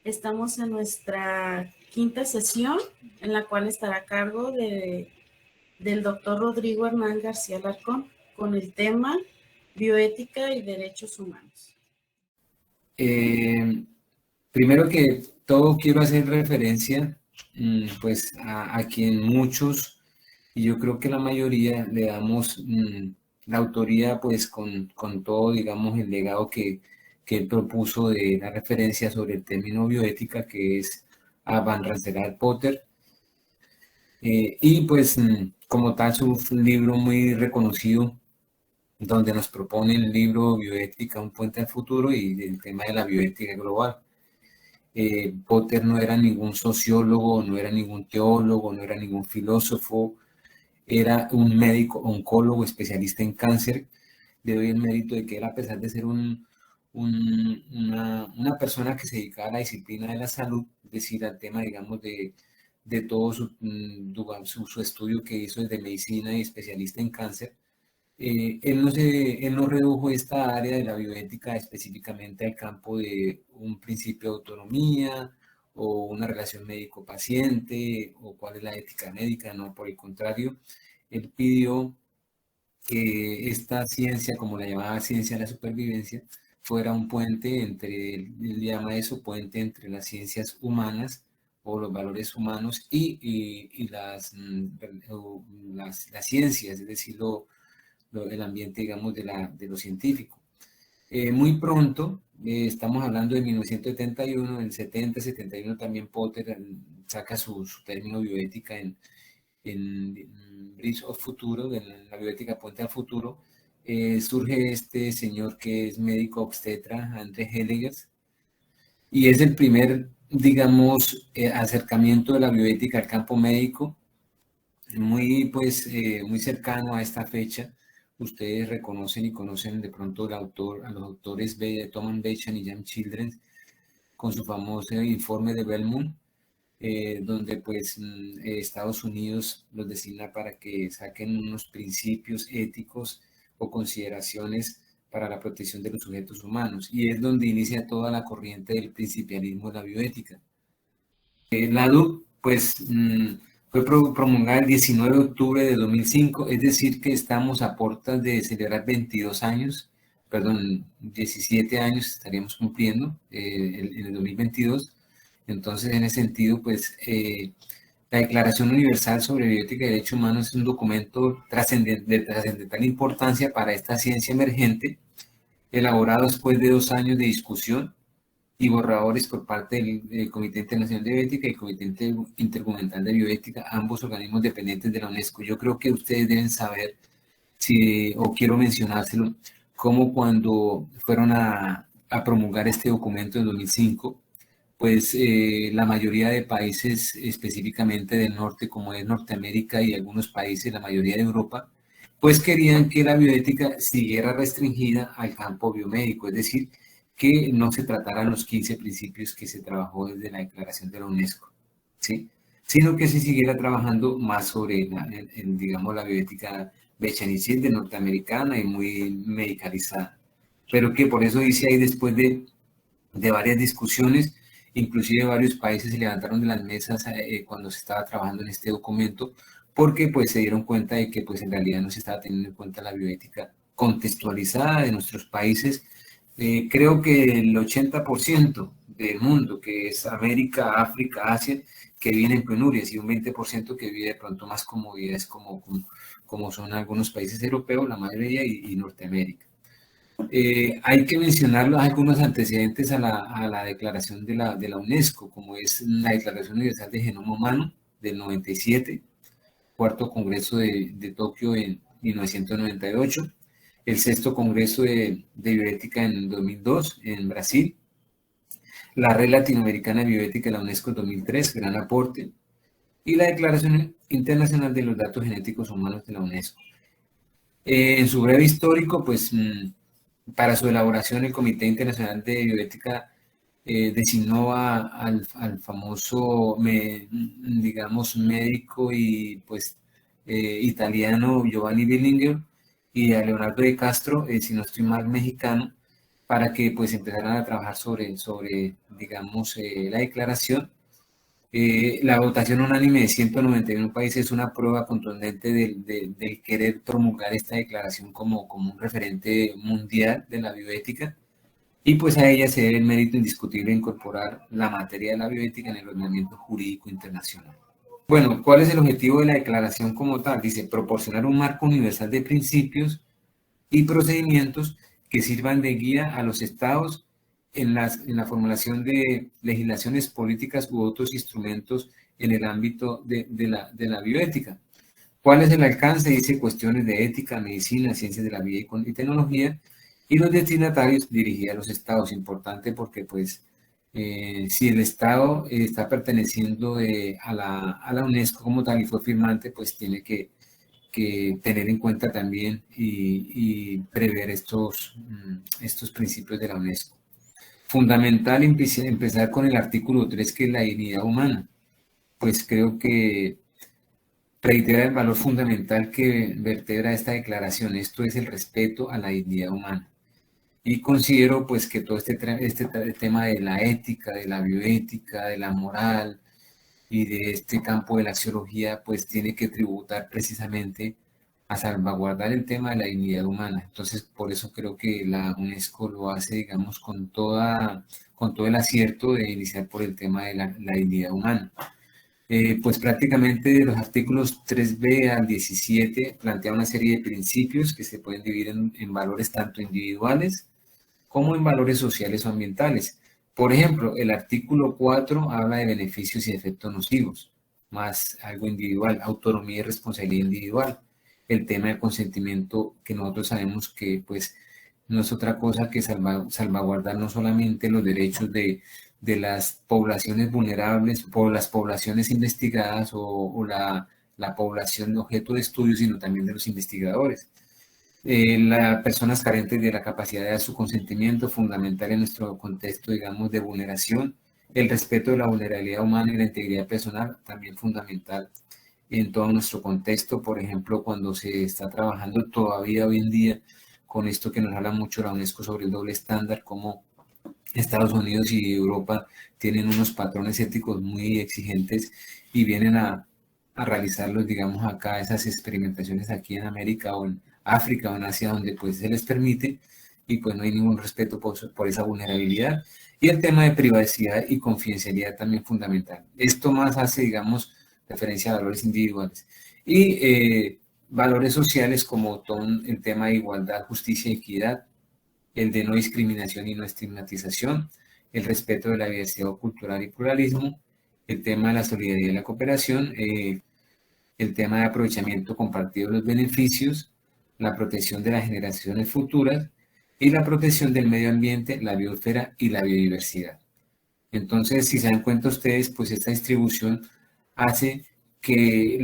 Estamos en nuestra quinta sesión, en la cual estará a cargo del doctor Rodrigo Hernán García Alarcón, con el tema bioética y derechos humanos. Primero que todo quiero hacer referencia pues a quien muchos, y yo creo que la mayoría le damos la autoría pues con todo, digamos, el legado que él propuso de la referencia sobre el término bioética, que es a Van Rensselaer Potter. Y pues como tal su libro muy reconocido, donde nos propone el libro Bioética, un puente al futuro, y el tema de la bioética global. Potter no era ningún sociólogo, no era ningún teólogo, no era ningún filósofo, era un médico oncólogo especialista en cáncer. Le doy el mérito de que él, a pesar de ser una persona que se dedicaba a la disciplina de la salud, es decir, al tema, digamos, de todo su estudio que hizo desde medicina y especialista en cáncer, él no redujo esta área de la bioética específicamente al campo de un principio de autonomía o una relación médico-paciente o cuál es la ética médica, no, por el contrario, él pidió que esta ciencia, como la llamaba ciencia de la supervivencia, fuera un puente entre, él llama eso, puente entre las ciencias humanas o los valores humanos y las ciencias, es decir, el ambiente, digamos, de lo científico. Muy pronto, estamos hablando de 1971, en el 70, 71 también Potter saca su término bioética en Bridge of Futuro, de la bioética Puente al Futuro. Surge este señor que es médico obstetra, André Hellegers, y es el primer, digamos, acercamiento de la bioética al campo médico, muy cercano a esta fecha. Ustedes reconocen y conocen de pronto a los autores Thomas Beckham y Jan Childress con su famoso informe de Belmont, donde pues Estados Unidos los designa para que saquen unos principios éticos o consideraciones para la protección de los sujetos humanos, y es donde inicia toda la corriente del principialismo de la bioética. La DUC pues fue promulgada el 19 de octubre de 2005, es decir que estamos a puertas de celebrar 22 años, perdón, 17 años estaríamos cumpliendo en el 2022. Entonces, en ese sentido, pues la Declaración Universal sobre Bioética y Derechos Humanos es un documento de trascendental importancia para esta ciencia emergente, elaborado después de 2 años de discusión y borradores por parte del Comité Internacional de Bioética y el Comité Intergubernamental de Bioética, ambos organismos dependientes de la UNESCO. Yo creo que ustedes deben saber, o quiero mencionárselo, cómo cuando fueron a promulgar este documento en 2005, pues la mayoría de países, específicamente del norte, como es Norteamérica y algunos países, la mayoría de Europa, pues querían que la bioética siguiera restringida al campo biomédico, es decir, que no se trataran los 15 principios que se trabajó desde la declaración de la UNESCO, ¿sí? Sino que se siguiera trabajando más sobre, digamos, la bioética de norteamericana y muy medicalizada. Pero que por eso dice ahí, después de varias discusiones, inclusive varios países se levantaron de las mesas cuando se estaba trabajando en este documento, porque pues se dieron cuenta de que pues en realidad no se estaba teniendo en cuenta la bioética contextualizada de nuestros países. Creo que el 80% del mundo, que es América, África, Asia, que viven en penurias, y un 20% que vive de pronto más comodidades como son algunos países europeos, la mayoría, y Norteamérica. Hay que mencionar algunos antecedentes a la declaración de la UNESCO, como es la Declaración Universal de Genoma Humano del 97, cuarto Congreso de Tokio en 1998, el sexto Congreso de Bioética en 2002 en Brasil, la Red Latinoamericana de Bioética de la UNESCO en 2003, gran aporte, y la Declaración Internacional de los Datos Genéticos Humanos de la UNESCO. En su breve histórico, pues para su elaboración, el Comité Internacional de Bioética designó al famoso, digamos, médico y pues italiano Giovanni Bellinger y a Leonardo de Castro, si no estoy mal, mexicano, para que pues empezaran a trabajar sobre digamos, la declaración. La votación unánime de 191 países es una prueba contundente del querer promulgar esta declaración como un referente mundial de la bioética. Y pues a ella se debe el mérito indiscutible de incorporar la materia de la bioética en el ordenamiento jurídico internacional. Bueno, ¿cuál es el objetivo de la declaración como tal? Dice, proporcionar un marco universal de principios y procedimientos que sirvan de guía a los estados en la formulación de legislaciones políticas u otros instrumentos en el ámbito de la bioética. ¿Cuál es el alcance? Dice cuestiones de ética, medicina, ciencias de la vida y tecnología, y los destinatarios dirigida a los estados. Importante porque pues si el estado está perteneciendo a la UNESCO como tal y fue firmante, pues tiene que tener en cuenta también y prever estos principios de la UNESCO. Fundamental empezar con el artículo 3, que es la dignidad humana. Pues creo que reitera el valor fundamental que vertebra esta declaración. Esto es el respeto a la dignidad humana. Y considero pues que todo este tema de la ética, de la bioética, de la moral y de este campo de la axiología, pues tiene que tributar precisamente a salvaguardar el tema de la dignidad humana. Entonces, por eso creo que la UNESCO lo hace, digamos, con todo el acierto de iniciar por el tema de la dignidad humana. Pues prácticamente de los artículos 3b al 17 plantea una serie de principios que se pueden dividir en valores tanto individuales como en valores sociales o ambientales. Por ejemplo, el artículo 4 habla de beneficios y efectos nocivos, más algo individual, autonomía y responsabilidad individual. El tema del consentimiento, que nosotros sabemos que pues no es otra cosa que salvaguardar no solamente los derechos de las poblaciones vulnerables, por las poblaciones investigadas o la población objeto de estudio, sino también de los investigadores. Las personas carentes de la capacidad de dar su consentimiento, fundamental en nuestro contexto, digamos, de vulneración. El respeto de la vulnerabilidad humana y la integridad personal, también fundamental en todo nuestro contexto. Por ejemplo, cuando se está trabajando todavía hoy en día con esto que nos habla mucho la UNESCO sobre el doble estándar, como Estados Unidos y Europa tienen unos patrones éticos muy exigentes y vienen a realizarlos, digamos, acá, esas experimentaciones aquí en América o en África o en Asia, donde pues se les permite y pues no hay ningún respeto por esa vulnerabilidad. Y el tema de privacidad y confidencialidad también fundamental. Esto más hace, digamos, referencia a valores individuales. Y valores sociales como todo el tema de igualdad, justicia y equidad, el de no discriminación y no estigmatización, el respeto de la diversidad cultural y pluralismo, el tema de la solidaridad y la cooperación, el tema de aprovechamiento compartido de los beneficios, la protección de las generaciones futuras y la protección del medio ambiente, la biosfera y la biodiversidad. Entonces, si se dan cuenta ustedes, pues esta distribución hace que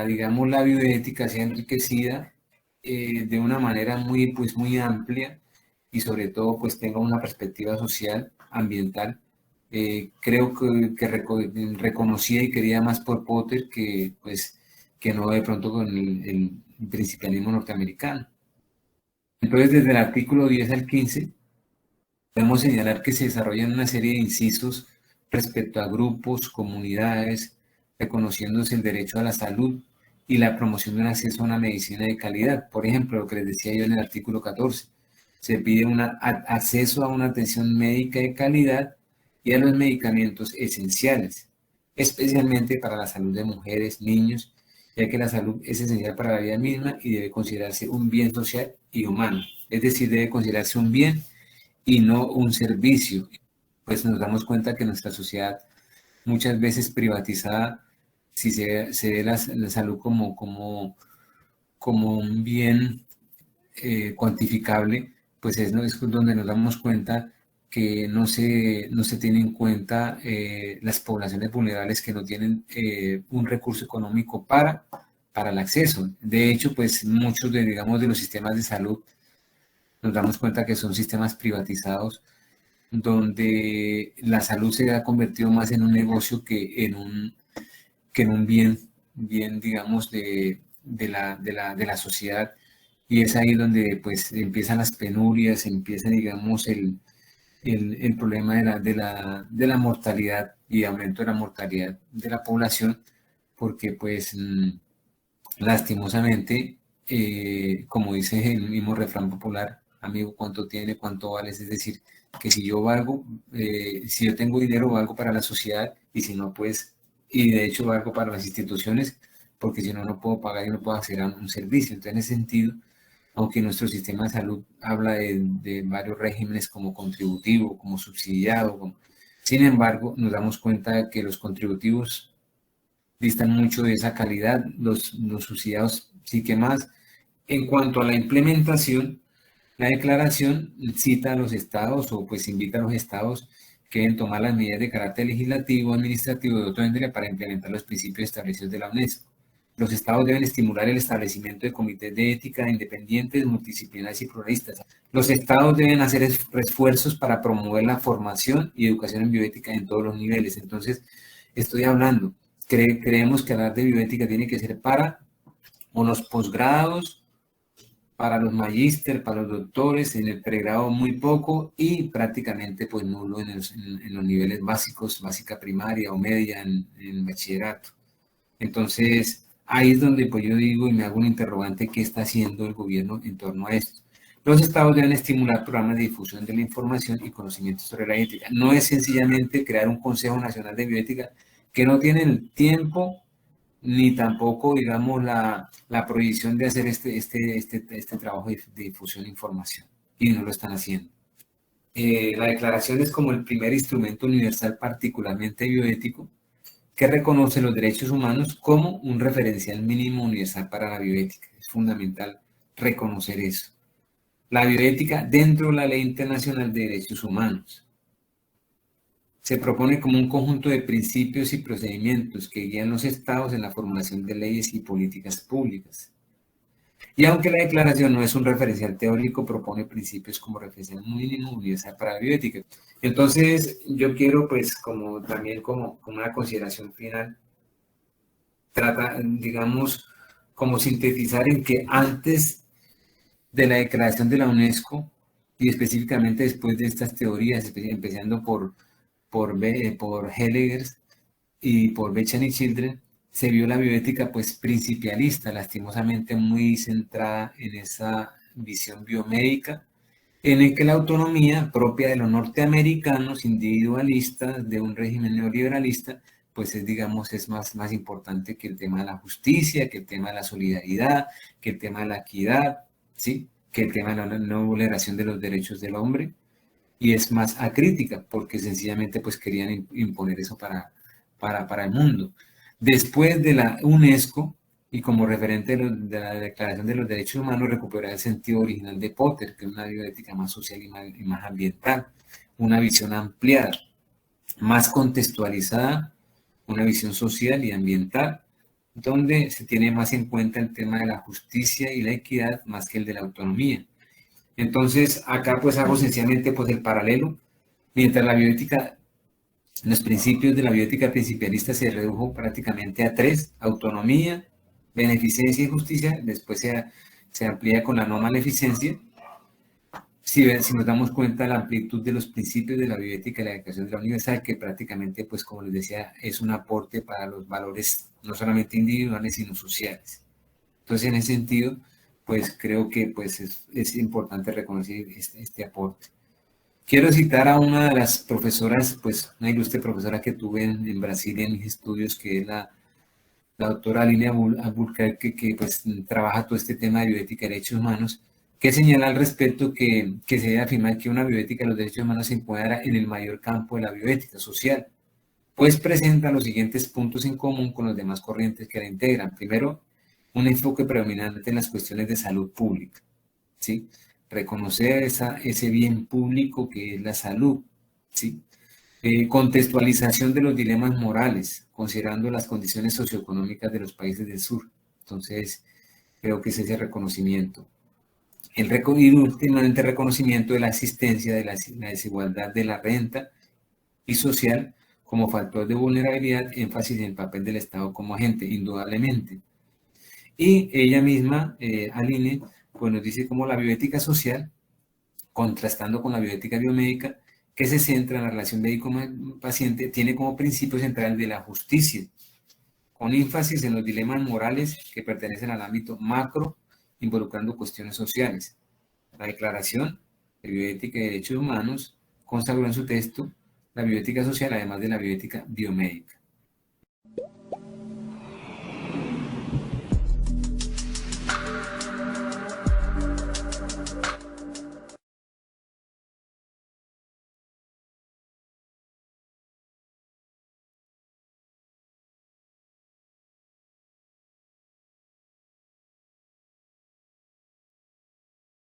digamos, la bioética sea enriquecida de una manera muy amplia y sobre todo pues tenga una perspectiva social, ambiental. Creo que reconocía y quería más por Potter que no de pronto con el principialismo norteamericano. Entonces, desde el artículo 10 al 15, podemos señalar que se desarrollan una serie de incisos respecto a grupos, comunidades, reconociéndose el derecho a la salud y la promoción de un acceso a una medicina de calidad. Por ejemplo, lo que les decía yo en el artículo 14, se pide acceso a una atención médica de calidad y a los medicamentos esenciales, especialmente para la salud de mujeres, niños, ya que la salud es esencial para la vida misma y debe considerarse un bien social y humano. Es decir, debe considerarse un bien y no un servicio. Pues nos damos cuenta que nuestra sociedad, muchas veces privatizada, si se ve la salud como un bien cuantificable, pues es donde nos damos cuenta que no se tiene en cuenta las poblaciones vulnerables que no tienen un recurso económico para el acceso. De hecho, pues muchos digamos, de los sistemas de salud nos damos cuenta que son sistemas privatizados donde la salud se ha convertido más en un negocio que en un bien digamos, de la sociedad. Y es ahí donde pues empiezan las penurias, empieza, digamos, el problema de la mortalidad y aumento de la mortalidad de la población, porque pues lastimosamente, como dice el mismo refrán popular, amigo, ¿cuánto tiene, cuánto vales? Es decir, que si yo valgo, si yo tengo dinero, valgo para la sociedad, y si no, pues, y de hecho valgo para las instituciones, porque si no, no puedo pagar y no puedo acceder a un servicio. Entonces, en ese sentido, aunque nuestro sistema de salud habla de varios regímenes como contributivo, como subsidiado, sin embargo, nos damos cuenta de que los contributivos distan mucho de esa calidad, los subsidiados sí que más. En cuanto a la implementación, la declaración cita a los estados o pues invita a los estados que deben tomar las medidas de carácter legislativo, administrativo y de otro índole para implementar los principios establecidos de la UNESCO. Los estados deben estimular el establecimiento de comités de ética independientes, multidisciplinares y pluralistas. Los estados deben hacer esfuerzos para promover la formación y educación en bioética en todos los niveles. Entonces, estoy hablando, creemos que hablar de bioética tiene que ser para o los posgrados, para los magíster, para los doctores, en el pregrado muy poco y prácticamente pues nulo en los niveles básicos, básica primaria o media en bachillerato. Entonces, ahí es donde pues yo digo y me hago un interrogante, ¿qué está haciendo el gobierno en torno a esto? Los estados deben estimular programas de difusión de la información y conocimiento sobre la ética. No es sencillamente crear un Consejo Nacional de Bioética que no tiene el tiempo ni tampoco, digamos, la prohibición de hacer este trabajo de difusión de información, y no lo están haciendo. La declaración es como el primer instrumento universal particularmente bioético que reconoce los derechos humanos como un referencial mínimo universal para la bioética. Es fundamental reconocer eso. La bioética dentro de la Ley Internacional de Derechos Humanos se propone como un conjunto de principios y procedimientos que guían los estados en la formulación de leyes y políticas públicas. Y aunque la declaración no es un referencial teórico, propone principios como referencial mínimo universal para la bioética. Entonces, yo quiero, pues, como también como una consideración final, trata, digamos, como sintetizar en que antes de la declaración de la UNESCO, y específicamente después de estas teorías, empezando por Heidegger y por Bechan y Children, se vio la bioética pues principialista, lastimosamente muy centrada en esa visión biomédica, en el que la autonomía propia de los norteamericanos individualistas de un régimen neoliberalista, pues es, digamos, es más importante que el tema de la justicia, que el tema de la solidaridad, que el tema de la equidad, ¿sí? Que el tema de la no vulneración de los derechos del hombre, y es más acrítica, porque sencillamente pues querían imponer eso para el mundo. Después de la UNESCO, y como referente de la Declaración de los Derechos Humanos, recuperar el sentido original de Potter, que es una bioética más social y más ambiental, una visión ampliada, más contextualizada, una visión social y ambiental, donde se tiene más en cuenta el tema de la justicia y la equidad más que el de la autonomía. Entonces, acá pues hago sencillamente pues el paralelo, mientras la bioética, los principios de la bioética principialista se redujo prácticamente a tres: autonomía, beneficencia y justicia. Después se amplía con la no maleficencia. Si nos damos cuenta de la amplitud de los principios de la bioética y la educación de la universal, que prácticamente, pues como les decía, es un aporte para los valores no solamente individuales, sino sociales. Entonces, en ese sentido, pues creo que pues es importante reconocer este aporte. Quiero citar a una de las profesoras, pues una ilustre profesora que tuve en Brasil en mis estudios, que es la doctora Lilia Albuquerque, que pues trabaja todo este tema de bioética y derechos humanos, que señala al respecto que se debe afirmar que una bioética de los derechos humanos se encuadra en el mayor campo de la bioética social, pues presenta los siguientes puntos en común con las demás corrientes que la integran. Primero, un enfoque predominante en las cuestiones de salud pública, ¿sí? Reconocer ese bien público que es la salud, ¿sí? Contextualización de los dilemas morales, considerando las condiciones socioeconómicas de los países del sur. Entonces, creo que es ese reconocimiento. Y últimamente el reconocimiento de la existencia de la desigualdad de la renta y social como factor de vulnerabilidad, énfasis en el papel del Estado como agente, indudablemente. Y ella misma, Aline, pues nos dice cómo la bioética social, contrastando con la bioética biomédica, que se centra en la relación médico-paciente, tiene como principio central de la justicia, con énfasis en los dilemas morales que pertenecen al ámbito macro, involucrando cuestiones sociales. La Declaración de Bioética y Derechos Humanos consagró en su texto la bioética social, además de la bioética biomédica.